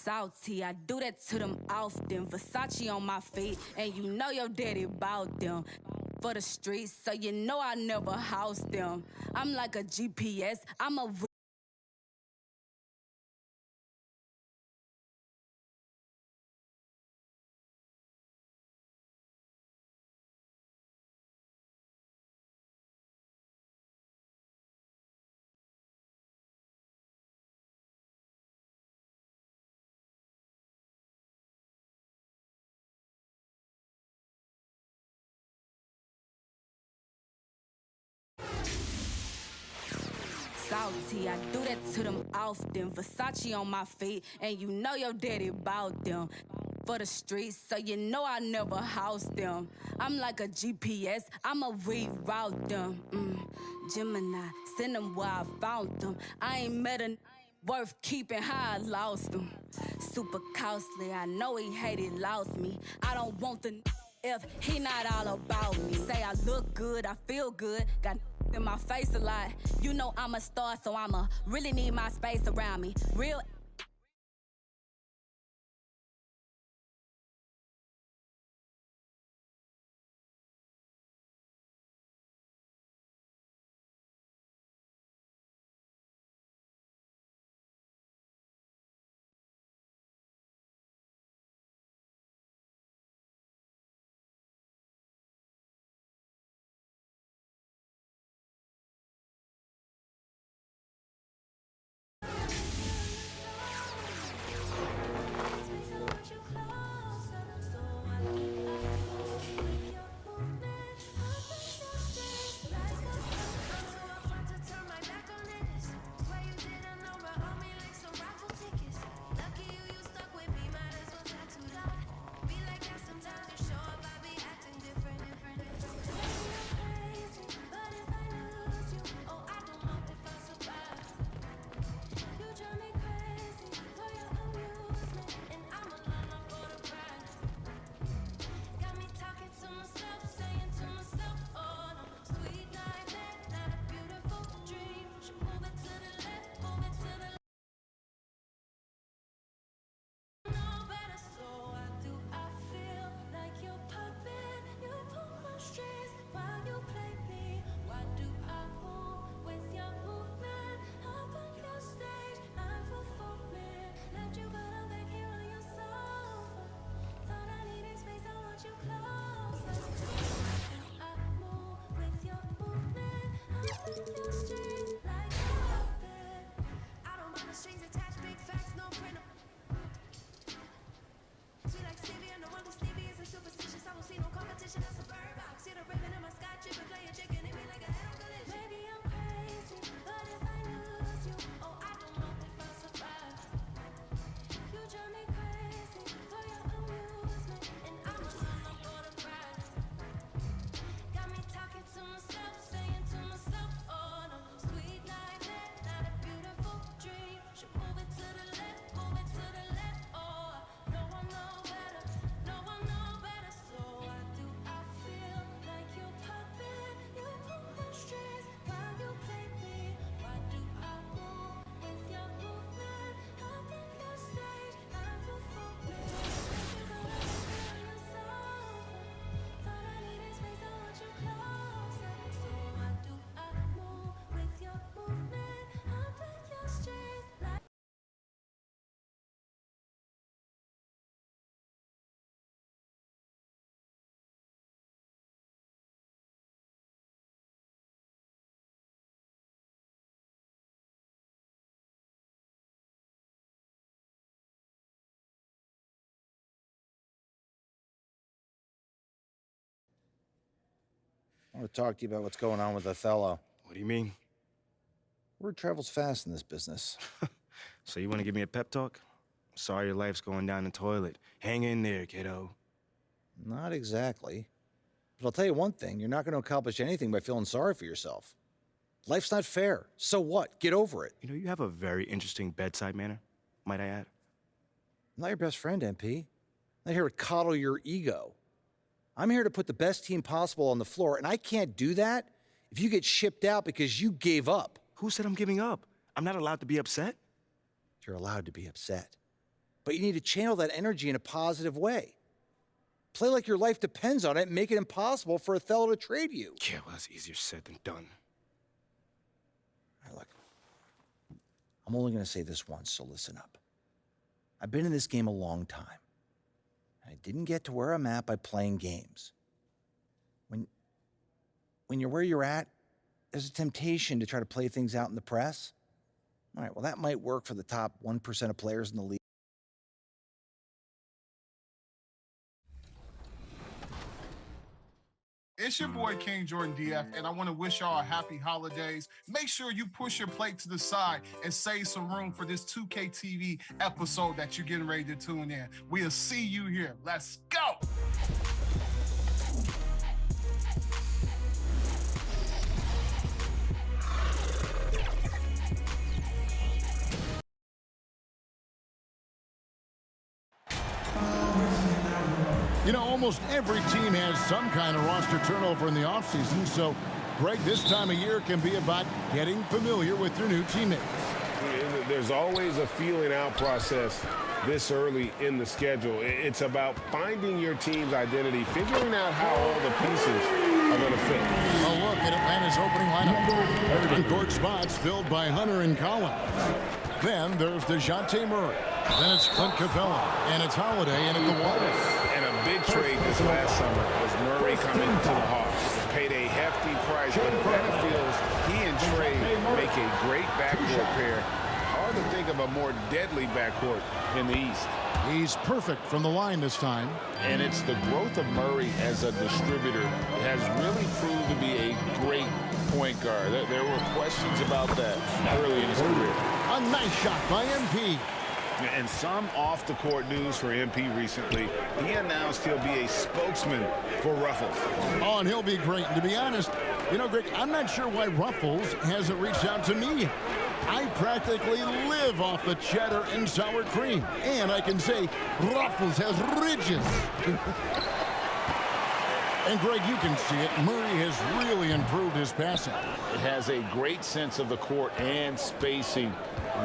Salty, I do that to them often. Versace on my feet, and you know your daddy bought them. For the streets, so you know I never house them. I'm like a GPS, I'm a salty, I do that to them often. Versace on my feet, and you know your daddy bought them. For the streets, so you know I never house them. I'm like a GPS, I'ma reroute them. Gemini, send them where I found them. I ain't met a worth keeping how I lost them. Super costly, I know he hated, lost me. I don't want the if he not all about me. Say I look good, I feel good, got in my face a lot. You know I'm a star, so I'ma really need my space around me. Real I want to talk to you about what's going on with Othello. What do you mean? Word travels fast in this business. So you want to give me a pep talk? Sorry your life's going down the toilet. Hang in there, kiddo. Not exactly. But I'll tell you one thing, you're not going to accomplish anything by feeling sorry for yourself. Life's not fair. So what? Get over it. You know, you have a very interesting bedside manner, might I add. I'm not your best friend, MP. I'm not here to coddle your ego. I'm here to put the best team possible on the floor, and I can't do that if you get shipped out because you gave up. Who said I'm giving up? I'm not allowed to be upset. You're allowed to be upset. but you need to channel that energy in a positive way. Play like your life depends on it and make it impossible for Othello to trade you. Yeah, well, that's easier said than done. All right, look, I'm only going to say this once, so listen up. I've been in this game a long time. I didn't get to where I'm at by playing games. When you're where you're at, there's a temptation to try to play things out in the press. All right, well, that might work for the top 1% of players in the league. It's your boy King Jordan DF, and I want to wish y'all a happy holidays. Make sure you push your plate to the side and save some room for this 2K TV episode that you're getting ready to tune in. We'll see you here. Let's go! You know, almost every team has some kind of roster turnover in the offseason, so, Greg, this time of year can be about getting familiar with your new teammates. There's always a feeling out process this early in the schedule. It's about finding your team's identity, figuring out how all the pieces are going to fit. A look at Atlanta's opening lineup. On court spots filled by Hunter and Collins. Then there's DeJounte Murray. Then it's Clint Capella. And it's Holiday in at the wall. And a big trade this last summer was Murray coming to the Hawks. Paid a hefty price, but Atlanta feels he and Trey make a great backcourt pair. Hard to think of a more deadly backcourt in the East. He's perfect from the line this time. And it's the growth of Murray as a distributor has really proved to be a great point guard. There were questions about that early in his career. A nice shot by MP. And some off-the-court news for MP recently. He announced he'll be a spokesman for Ruffles. Oh, and he'll be great. And to be honest, you know, Greg, I'm not sure why Ruffles hasn't reached out to me. I practically live off the cheddar and sour cream. And I can say Ruffles has ridges. And, Greg, you can see it. Murray has really improved his passing. Has a great sense of the court and spacing.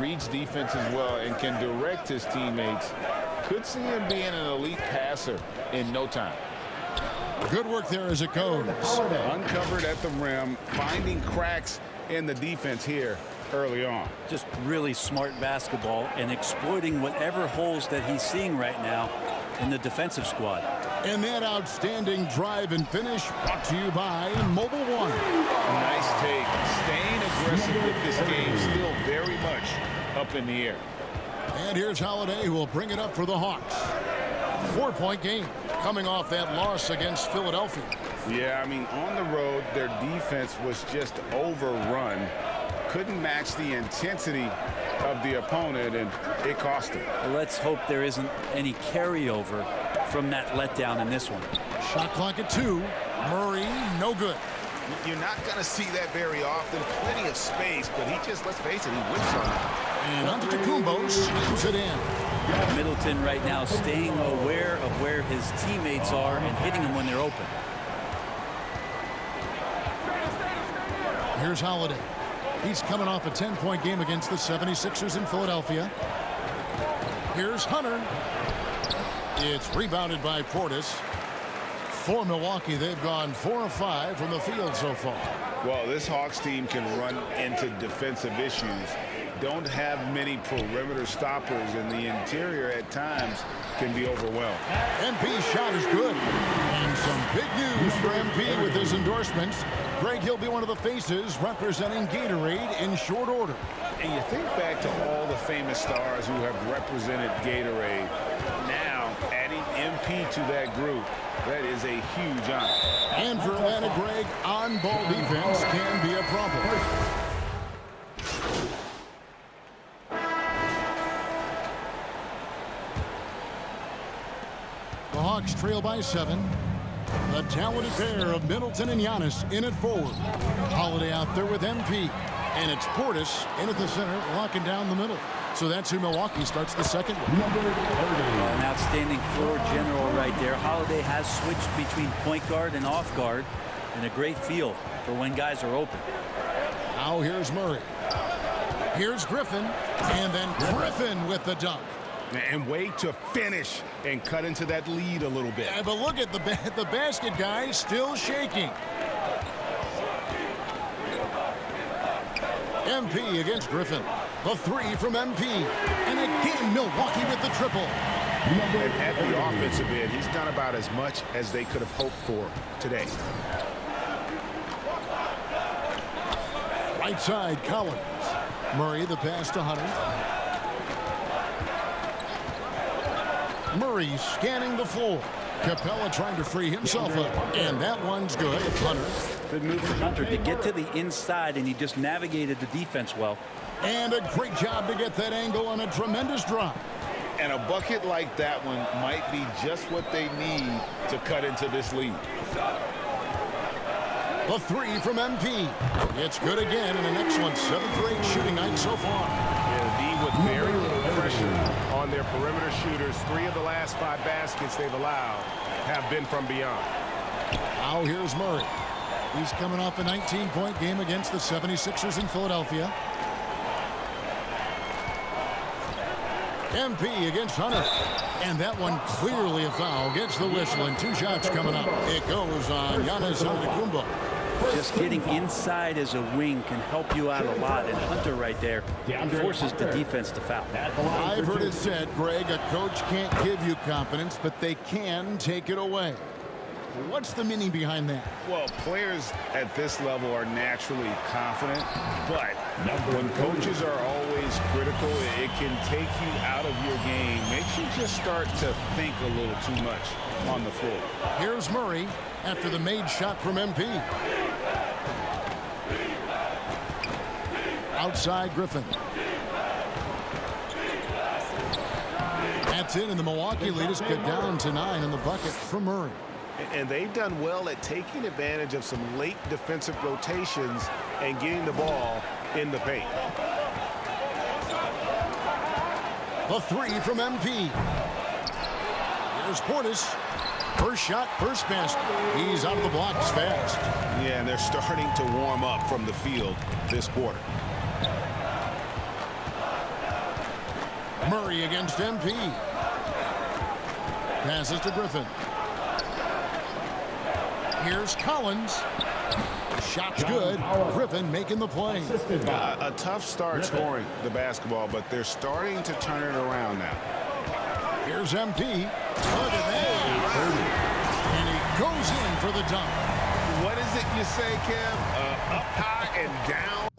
Reads defense as well and can direct his teammates. Could see him being an elite passer in no time. Good work there as it goes. Uncovered at the rim, finding cracks in the defense here early on. Just really smart basketball and exploiting whatever holes that he's seeing right now in the defensive squad. And that outstanding drive and finish brought to you by Mobile One. Nice take. Staying aggressive with this game, still very much up in the air. And here's Holiday, who will bring it up for the Hawks. 4-point game coming off that loss against Philadelphia. Yeah, I mean, on the road, their defense was just overrun. Couldn't match the intensity of the opponent, and it cost them. Let's hope there isn't any carryover from that letdown in this one. Shot clock at 2. Murray, no good. You're not going to see that very often. Plenty of space, but he just, let's face it, he whips on it. And Antetokounmpo slams it in. Middleton right now staying aware of where his teammates are and hitting them when they're open. Here's Holiday. He's coming off a 10-point game against the 76ers in Philadelphia. Here's Hunter. It's rebounded by Portis. For Milwaukee, they've gone 4 of 5 from the field so far. Well, this Hawks team can run into defensive issues. Don't have many perimeter stoppers, and the interior at times can be overwhelmed. MP's shot is good. And some big news for MP with his endorsements. Greg, he'll be one of the faces representing Gatorade in short order. And you think back to all the famous stars who have represented Gatorade. Now, adding MP to that group, that is a huge honor. And for Atlanta, Greg, on-ball defense can be a problem. The Hawks trail by 7. The talented pair of Middleton and Giannis in at forward. Holiday out there with MP. And it's Portis in at the center, locking down the middle. So that's who Milwaukee starts the second with. An outstanding floor general right there. Holiday has switched between point guard and off guard, and a great feel for when guys are open. Now here's Murray. Here's Griffin. And then Griffin with the dunk. And way to finish and cut into that lead a little bit. Yeah, but look at the basket, guys, still shaking. MP against Griffin. The three from MP. And again, Milwaukee with the triple. And at the offensive end, he's done about as much as they could have hoped for today. Right side, Collins. Murray, the pass to Hunter. Murray scanning the floor. Capella trying to free himself up. And that one's good. Hunter. Good move for Hunter to get to the inside, and he just navigated the defense well. And a great job to get that angle on a tremendous drop. And a bucket like that one might be just what they need to cut into this lead. The three from MP. It's good again, and an excellent 7-for-8 shooting night so far. Yeah, D with very little pressure on their perimeter shooters. 3 of the last 5 baskets they've allowed have been from beyond. Now here's Murray. He's coming off a 19-point game against the 76ers in Philadelphia. MP against Hunter. And that one clearly a foul. Gets the whistle, and 2 shots coming up. It goes on Giannis Antetokounmpo. Just getting inside as a wing can help you out a lot, and Hunter right there forces the defense to foul. I've heard it said, Greg, a coach can't give you confidence, but they can take it away. What's the meaning behind that? Well, players at this level are naturally confident, but when coaches are always critical, it can take you out of your game. Makes you just start to think a little too much on the floor. Here's Murray after the made shot from MP. Outside Griffin. That's it, and the Milwaukee lead is cut down to 9 in the bucket for Murray. And they've done well at taking advantage of some late defensive rotations and getting the ball in the paint. The three from MP. Here's Portis. First shot, first basket. He's out of the blocks fast. Yeah, and they're starting to warm up from the field this quarter. Murray against MP. Passes to Griffin. Here's Collins. Shot's good. Griffin making the play. A tough start scoring the basketball, but they're starting to turn it around now. Here's MP. Look at that. And he goes in for the dunk. What is it you say, Kev? Up high and down.